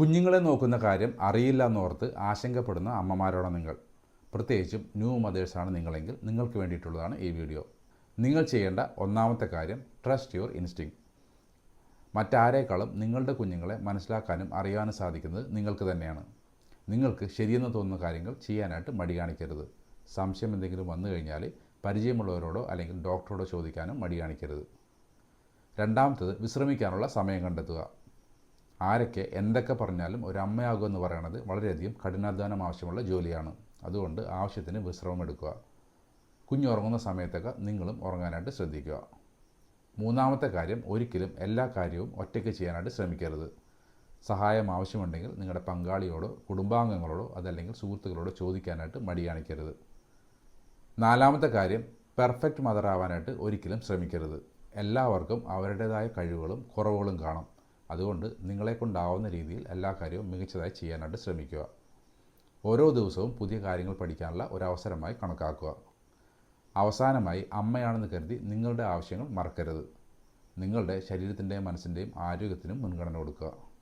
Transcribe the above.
കുഞ്ഞുങ്ങളെ നോക്കുന്ന കാര്യം അറിയില്ല എന്നോർത്ത് ആശങ്കപ്പെടുന്ന അമ്മമാരാണ് നിങ്ങൾ. പ്രത്യേകിച്ചും ന്യൂ മദേഴ്സാണ് നിങ്ങളെങ്കിൽ നിങ്ങൾക്ക് വേണ്ടിയിട്ടുള്ളതാണ് ഈ വീഡിയോ. നിങ്ങൾ ചെയ്യേണ്ട ഒന്നാമത്തെ കാര്യം ട്രസ്റ്റ് യുവർ ഇൻസ്റ്റിങ്. മറ്റാരേക്കാളും നിങ്ങളുടെ കുഞ്ഞുങ്ങളെ മനസ്സിലാക്കാനും അറിയാനും സാധിക്കുന്നത് നിങ്ങൾക്ക് തന്നെയാണ്. നിങ്ങൾക്ക് ശരിയെന്ന് തോന്നുന്ന കാര്യങ്ങൾ ചെയ്യാനായിട്ട് മടി കാണിക്കരുത്. സംശയം എന്തെങ്കിലും വന്നു കഴിഞ്ഞാൽ പരിചയമുള്ളവരോടോ അല്ലെങ്കിൽ ഡോക്ടറോടോ ചോദിക്കാനും മടി കാണിക്കരുത്. രണ്ടാമത്തത്, വിശ്രമിക്കാനുള്ള സമയം കണ്ടെത്തുക. ആരൊക്കെ എന്തൊക്കെ പറഞ്ഞാലും ഒരു അമ്മയാകുക എന്ന് പറയുന്നത് വളരെയധികം കഠിനാധ്വാനം ആവശ്യമുള്ള ജോലിയാണ്. അതുകൊണ്ട് ആവശ്യത്തിന് വിശ്രമം എടുക്കുക. കുഞ്ഞുറങ്ങുന്ന സമയത്തൊക്കെ നിങ്ങളും ഉറങ്ങാനായിട്ട് ശ്രദ്ധിക്കുക. മൂന്നാമത്തെ കാര്യം, ഒരിക്കലും എല്ലാ കാര്യവും ഒറ്റയ്ക്ക് ചെയ്യാനായിട്ട് ശ്രമിക്കരുത്. സഹായം ആവശ്യമുണ്ടെങ്കിൽ നിങ്ങളുടെ പങ്കാളിയോടോ കുടുംബാംഗങ്ങളോടോ അതല്ലെങ്കിൽ സുഹൃത്തുക്കളോടോ ചോദിക്കാനായിട്ട് മടി കാണിക്കരുത്. നാലാമത്തെ കാര്യം, പെർഫെക്റ്റ് മദർ ആവാനായിട്ട് ഒരിക്കലും ശ്രമിക്കരുത്. എല്ലാവർക്കും അവരുടേതായ കഴിവുകളും കുറവുകളും കാണും. അതുകൊണ്ട് നിങ്ങളെക്കൊണ്ടാവുന്ന രീതിയിൽ എല്ലാ കാര്യവും മികച്ചതായി ചെയ്യാനായിട്ട് ശ്രമിക്കുക. ഓരോ ദിവസവും പുതിയ കാര്യങ്ങൾ പഠിക്കാനുള്ള ഒരവസരമായി കണക്കാക്കുക. അവസാനമായി, അമ്മയാണെന്ന് കരുതി നിങ്ങളുടെ ആവശ്യങ്ങൾ മറക്കരുത്. നിങ്ങളുടെ ശരീരത്തിൻ്റെയും മനസ്സിൻ്റെയും ആരോഗ്യത്തിനും മുൻഗണന കൊടുക്കുക.